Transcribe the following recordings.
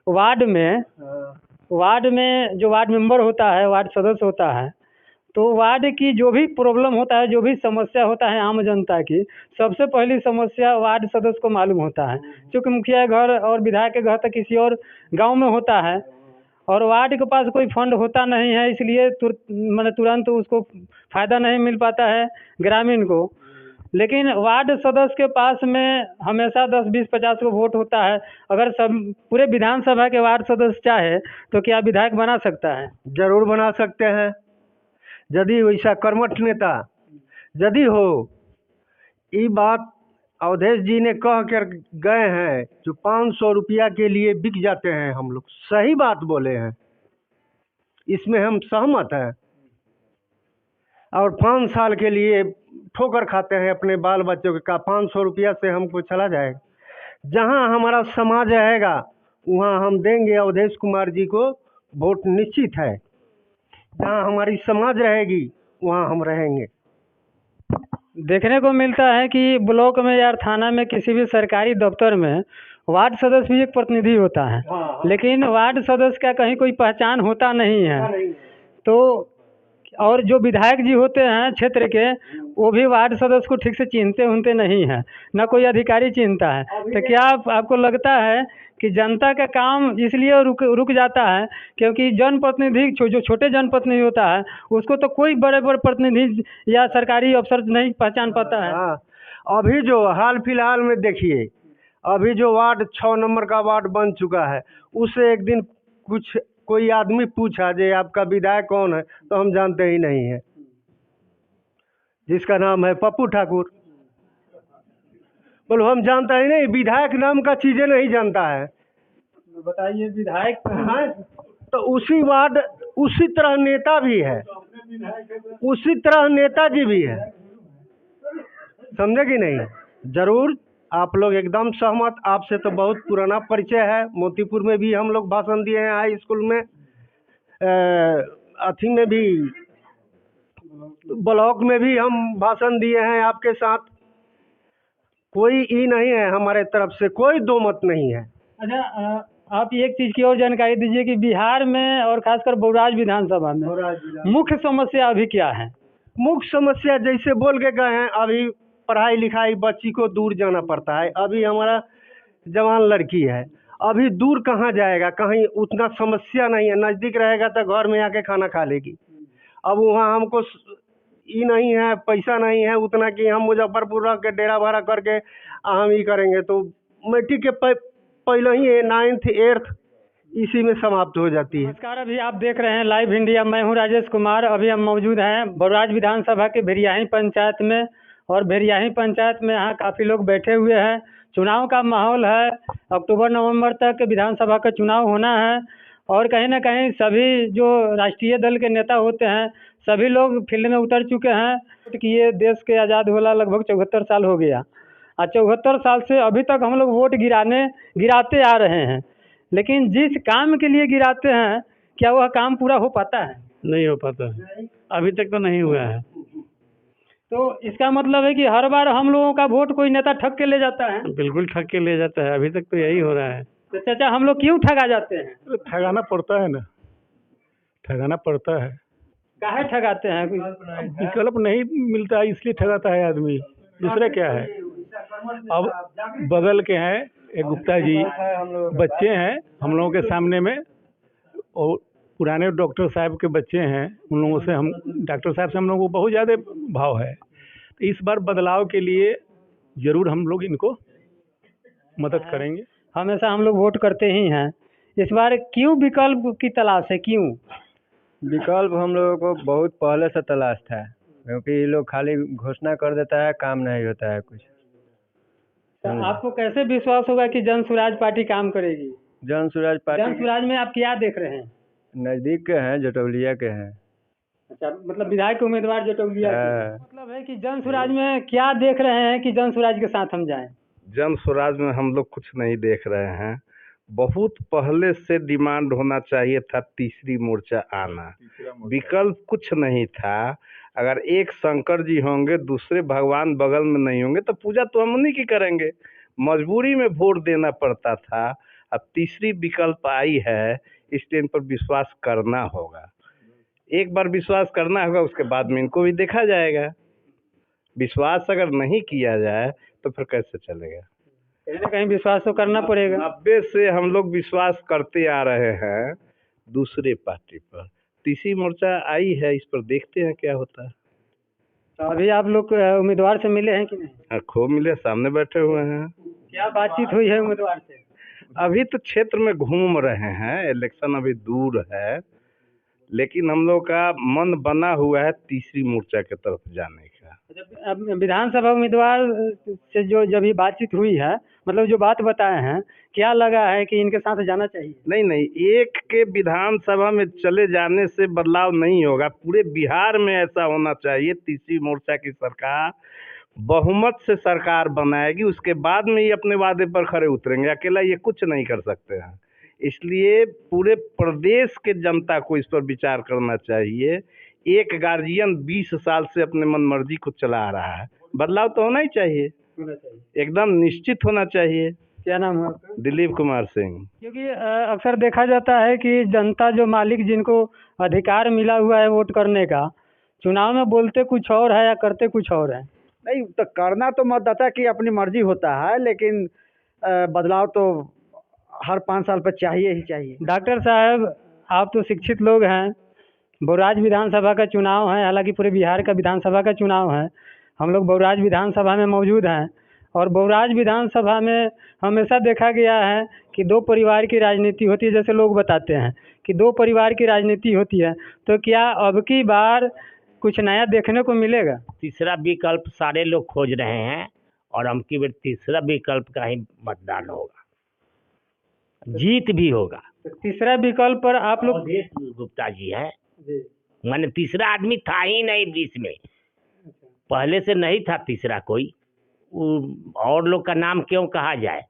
Ward में जो ward member होता है, वार्ड सदस्य होता है, तो वार्ड की जो भी प्रॉब्लम होता है, जो भी समस्या होता है आम जनता की, सबसे पहली समस्या वार्ड सदस्य को मालूम होता है। क्योंकि मुखिया के घर और विधायक के घर तक किसी और गांव में होता है और वार्ड के पास कोई फंड होता नहीं है, इसलिए तुरंत उसको फ़ायदा नहीं मिल पाता है ग्रामीण को। लेकिन वार्ड सदस्य के पास में हमेशा 10, 20, 50 को वोट होता है। अगर सब पूरे विधानसभा के वार्ड सदस्य चाहे तो क्या विधायक बना सकता है? जरूर बना सकते हैं, यदि वैसा कर्मठ नेता यदि हो। ये बात अवधेश जी ने कह कर गए हैं, जो 500 रुपया के लिए बिक जाते हैं हम लोग, सही बात बोले हैं, इसमें हम सहमत हैं। और 5 साल के लिए ठोकर खाते हैं अपने बाल बच्चों का, 500 रुपया से हमको चला जाएगा। जहाँ हमारा समाज रहेगा वहाँ हम देंगे अवधेश कुमार जी को वोट, निश्चित है। जहाँ हमारी समाज रहेगी वहाँ हम रहेंगे। देखने को मिलता है कि ब्लॉक में या थाना में किसी भी सरकारी दफ्तर में वार्ड सदस्य भी एक प्रतिनिधि होता है। लेकिन वार्ड सदस्य का कहीं कोई पहचान होता नहीं है। तो और जो विधायक जी होते हैं क्षेत्र के, वो भी वार्ड सदस्य को ठीक से चिन्हते नहीं हैं, ना कोई अधिकारी चिन्हता है। तो क्या आपको लगता है कि जनता का काम इसलिए रुक जाता है क्योंकि जनप्रतिनिधि जो छोटे जनप्रतिनिधि होता है उसको तो कोई बड़े प्रतिनिधि या सरकारी अफसर नहीं पहचान पाता है? हाँ, अभी जो हाल फिलहाल में देखिए, अभी जो वार्ड 6 नंबर का वार्ड बन चुका है, उससे एक दिन कोई आदमी पूछा जे आपका विधायक कौन है, तो हम जानते ही नहीं है, जिसका नाम है पप्पू ठाकुर। बोलो हम जानता ही नहीं, विधायक नाम का चीजें नहीं जानता है। बताइए, विधायक हाँ, तो उसी वार्ड उसी तरह नेता भी है, उसी तरह नेताजी भी है, समझे कि नहीं? जरूर आप लोग एकदम सहमत। आपसे तो बहुत पुराना परिचय है, मोतीपुर में भी हम लोग भाषण दिए हैं, हाई स्कूल में, अथी में भी, ब्लॉक में भी हम भाषण दिए हैं आपके साथ। कोई ई नहीं है, हमारे तरफ से कोई दो मत नहीं है। अच्छा, आप एक चीज़ की और जानकारी दीजिए कि बिहार में और खासकर बौराज विधानसभा में मुख्य समस्या अभी क्या है? मुख्य समस्या जैसे बोल के गए हैं, अभी पढ़ाई लिखाई बच्ची को दूर जाना पड़ता है। अभी हमारा जवान लड़की है, अभी दूर कहाँ जाएगा, कहीं उतना समस्या नहीं है, नज़दीक रहेगा तो घर में आके खाना खा लेगी। अब वहाँ हमको ये नहीं है, पैसा नहीं है उतना कि हम मुजफ्फरपुर रख के डेरा भाड़ा करके हम ये करेंगे, तो मैट्रिक के पहले ही 9th 8th इसी में समाप्त हो जाती है। नमस्कार, अभी आप देख रहे हैं लाइव इंडिया। मैं हूं राजेश कुमार। अभी हम मौजूद हैं बौराज विधानसभा के भेरियाही पंचायत में, और भेरियाही पंचायत में यहाँ काफ़ी लोग बैठे हुए हैं। चुनाव का माहौल है, अक्टूबर-नवंबर तक विधानसभा का चुनाव होना है, और कहीं ना कहीं सभी जो राष्ट्रीय दल के नेता होते हैं सभी लोग फील्ड में उतर चुके हैं कि ये देश के आज़ाद होला लगभग 74 साल हो गया, और 74 साल से अभी तक हम लोग वोट गिराते आ रहे हैं। लेकिन जिस काम के लिए गिराते हैं, क्या वह काम पूरा हो पाता है? नहीं हो पाता है, अभी तक तो नहीं हुआ है। तो इसका मतलब है कि हर बार हम लोगों का वोट कोई नेता ठग के ले जाता है? बिल्कुल ठग के ले जाता है, अभी तक तो यही हो रहा है। तो चाचा, हम लोग क्यों ठगा जाते हैं? ठगाना पड़ता है ना, ठगाना पड़ता है। काहे ठगाते हैं? विकल्प नहीं मिलता है इसलिए ठगाता है आदमी, दूसरा क्या है। अब बगल के हैं एक गुप्ता जी, बच्चे हैं हम लोगों के सामने में, और पुराने डॉक्टर साहब के बच्चे हैं, उन लोगों से हम, डॉक्टर साहब से हम लोगों को बहुत ज़्यादा भाव है। तो इस बार बदलाव के लिए ज़रूर हम लोग इनको मदद करेंगे। हमेशा हम लोग वोट करते ही हैं। इस बार क्यों विकल्प की तलाश है, क्यों? विकल्प हम लोगों को बहुत पहले से तलाश था, क्योंकि ये लोग खाली घोषणा कर देता है, काम नहीं होता है कुछ। तो आपको कैसे विश्वास होगा कि जन स्वराज पार्टी काम करेगी? जन स्वराज पार्टी, जन स्वराज में आप क्या देख रहे हैं? नज़दीक के हैं, जटौलिया के हैं। अच्छा, मतलब विधायक उम्मीदवार जटौलिया के। मतलब है कि जन स्वराज में क्या देख रहे हैं कि जन स्वराज के साथ हम जाएं? जन स्वराज में हम लोग कुछ नहीं देख रहे हैं। बहुत पहले से डिमांड होना चाहिए था तीसरी मोर्चा आना, विकल्प कुछ नहीं था। अगर एक शंकर जी होंगे, दूसरे भगवान बगल में नहीं होंगे तो पूजा तो हम नहीं की करेंगे, मजबूरी में वोट देना पड़ता था। अब तीसरी विकल्प आई है, इसलिए इन पर विश्वास करना होगा। एक बार विश्वास करना होगा, उसके बाद में इनको भी देखा जाएगा। विश्वास अगर नहीं किया जाए तो फिर कैसे चलेगा? कहीं ना कहीं विश्वास तो करना पड़ेगा। 90 से हम लोग विश्वास करते आ रहे हैं दूसरे पार्टी पर। तीसरी मोर्चा आई है, इस पर देखते हैं क्या होता है। तो अभी आप लोग उम्मीदवार से मिले हैं कि नहीं? हाँ, खूब मिले, सामने बैठे हुए हैं। क्या बातचीत हुई है उम्मीदवार से? अभी तो क्षेत्र में घूम रहे हैं, इलेक्शन अभी दूर है, लेकिन हम लोग का मन बना हुआ है तीसरी मोर्चा की तरफ जाने का। अब विधानसभा उम्मीदवार से जो जब ये बातचीत हुई है, मतलब जो बात बताए हैं, क्या लगा है कि इनके साथ जाना चाहिए? नहीं नहीं, एक के विधानसभा में चले जाने से बदलाव नहीं होगा। पूरे बिहार में ऐसा होना चाहिए, तीसरी मोर्चा की सरकार बहुमत से सरकार बनाएगी, उसके बाद में ये अपने वादे पर खरे उतरेंगे। अकेला ये कुछ नहीं कर सकते हैं, इसलिए पूरे प्रदेश के जनता को इस पर विचार करना चाहिए। एक गार्जियन 20 साल से अपने मन मर्जी को चला रहा है, बदलाव तो होना ही चाहिए, एकदम निश्चित होना चाहिए। क्या नाम है आपका? दिलीप कुमार सिंह। क्योंकि अक्सर देखा जाता है कि जनता जो मालिक जिनको अधिकार मिला हुआ है वोट करने का, चुनाव में बोलते कुछ और है या करते कुछ और है। नहीं तो करना तो मतदाता की अपनी मर्जी होता है, लेकिन बदलाव तो हर 5 साल पर चाहिए ही चाहिए। डॉक्टर साहब, आप तो शिक्षित लोग हैं। बौराज विधानसभा का चुनाव है, हालांकि पूरे बिहार का विधानसभा का चुनाव है। हम लोग बौराज विधानसभा में मौजूद हैं और बौराज विधानसभा में हमेशा देखा गया है कि दो परिवार की राजनीति होती है। जैसे लोग बताते हैं कि दो परिवार की राजनीति होती है, तो क्या अब की बार कुछ नया देखने को मिलेगा? तीसरा विकल्प सारे लोग खोज रहे हैं और अब की बार तीसरा विकल्प का ही मतदान होगा, जीत भी होगा। तो तीसरा विकल्प पर आप लोग अवधेश गुप्ता जी हैं, माने तीसरा आदमी था ही नहीं बीच में, पहले से नहीं था तीसरा कोई। और लोग का नाम क्यों कहा जाए,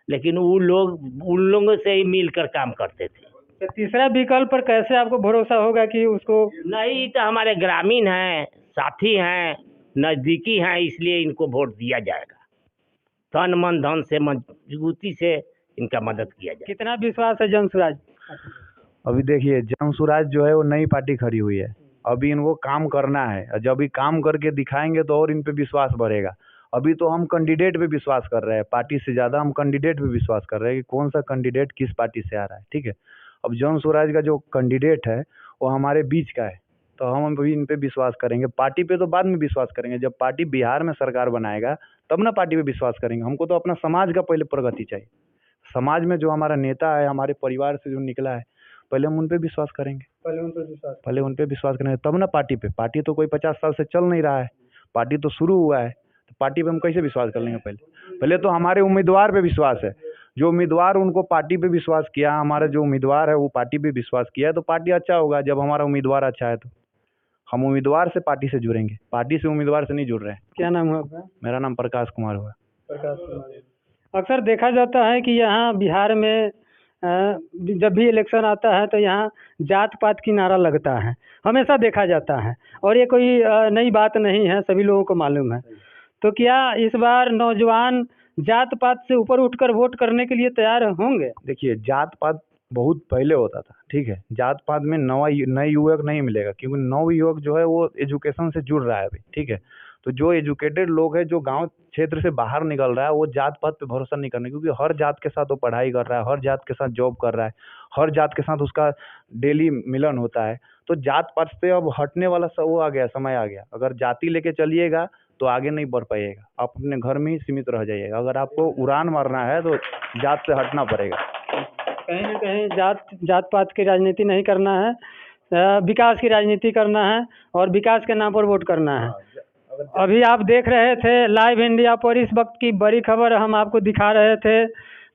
लेकिन वो लोग उन लोगों से ही मिलकर काम करते थे। तो तीसरा विकल्प पर कैसे आपको भरोसा होगा कि उसको? नहीं तो हमारे ग्रामीण हैं, साथी हैं, नज़दीकी हैं, इसलिए इनको वोट दिया जाएगा। तन मन धन से मजबूती से इनका मदद किया जाए। कितना विश्वास है जनसुराज? अभी देखिए, जनसुराज जो है वो नई पार्टी खड़ी हुई है, अभी इनको काम करना है, और जब भी काम करके दिखाएंगे तो और इन पे विश्वास बढ़ेगा। अभी तो हम कैंडिडेट पे विश्वास कर रहे हैं, पार्टी से ज़्यादा हम कैंडिडेट पे विश्वास कर रहे हैं कि कौन सा कैंडिडेट किस पार्टी से आ रहा है। ठीक है, अब जनसुराज का जो कैंडिडेट है वो हमारे बीच का है, तो हम अभी इन पे विश्वास करेंगे। पार्टी पे तो बाद में विश्वास करेंगे, जब पार्टी बिहार में सरकार बनाएगा तब ना पार्टी पे विश्वास करेंगे। हमको तो अपना समाज का पहले प्रगति चाहिए। समाज में जो हमारा नेता है, हमारे परिवार से जो निकला है, पहले हम उन पे विश्वास करेंगे, पहले उन पे विश्वास करेंगे तब ना पार्टी पे। पार्टी तो कोई 50 साल से चल नहीं रहा है, पार्टी तो शुरू हुआ है, तो पार्टी पे हम कैसे विश्वास कर लेंगे? पहले तो हमारे उम्मीदवार पे विश्वास है। जो उम्मीदवार उनको पार्टी पे विश्वास किया, हमारा जो उम्मीदवार है वो पार्टी पे विश्वास किया है, तो पार्टी अच्छा होगा। जब हमारा उम्मीदवार अच्छा है तो हम उम्मीदवार से पार्टी से जुड़ेंगे, पार्टी से उम्मीदवार से नहीं जुड़ रहे हैं। क्या नाम है आपका? मेरा नाम प्रकाश कुमार हुआ। अक्सर देखा जाता है कि यहाँ बिहार में जब भी इलेक्शन आता है तो यहाँ जात पात की नारा लगता है, हमेशा देखा जाता है, और ये कोई नई बात नहीं है, सभी लोगों को मालूम है। तो क्या इस बार नौजवान जात पात से ऊपर उठकर वोट करने के लिए तैयार होंगे? देखिए, जात पात बहुत पहले होता था, ठीक है, जात पात में नए युवक नहीं मिलेगा, क्योंकि नव युवक जो है वो एजुकेशन से जुड़ रहा है अभी। ठीक है, तो जो एजुकेटेड लोग है, जो गांव क्षेत्र से बाहर निकल रहा है, वो जात पात पे भरोसा नहीं करना, क्योंकि हर जात के साथ वो पढ़ाई कर रहा है, हर जात के साथ जॉब कर रहा है, हर जात के साथ उसका डेली मिलन होता है। तो जात पात से अब हटने वाला वो आ गया, समय आ गया। अगर जाति लेके चलिएगा तो आगे नहीं बढ़ पाइएगा, आप अपने घर में ही सीमित रह जाइएगा। अगर आपको उड़ान मारना है तो जात से हटना पड़ेगा। कहीं ना कहीं जात पात की राजनीति नहीं करना है, विकास की राजनीति करना है और विकास के नाम पर वोट करना है। अभी आप देख रहे थे लाइव इंडिया पर, इस वक्त की बड़ी खबर हम आपको दिखा रहे थे।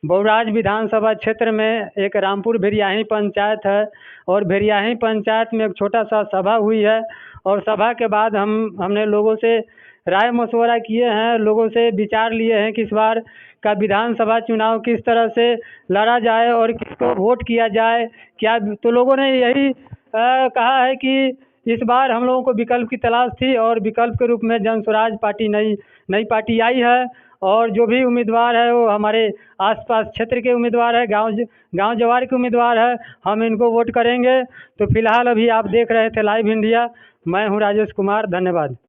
बौराज विधानसभा क्षेत्र में एक रामपुर भेरियाही पंचायत है, और भेरियाही पंचायत में एक छोटा सा सभा हुई है, और सभा के बाद हमने लोगों से राय मशवरा किए हैं, लोगों से विचार लिए हैं कि इस बार का विधानसभा चुनाव किस तरह से लड़ा जाए और किसको वोट किया जाए। क्या तो लोगों ने यही कहा है कि इस बार हम लोगों को विकल्प की तलाश थी, और विकल्प के रूप में जनसुराज पार्टी नई पार्टी आई है, और जो भी उम्मीदवार है वो हमारे आसपास क्षेत्र के उम्मीदवार है, गांव जवार के उम्मीदवार है, हम इनको वोट करेंगे। तो फिलहाल अभी आप देख रहे थे लाइव इंडिया, मैं हूं राजेश कुमार, धन्यवाद।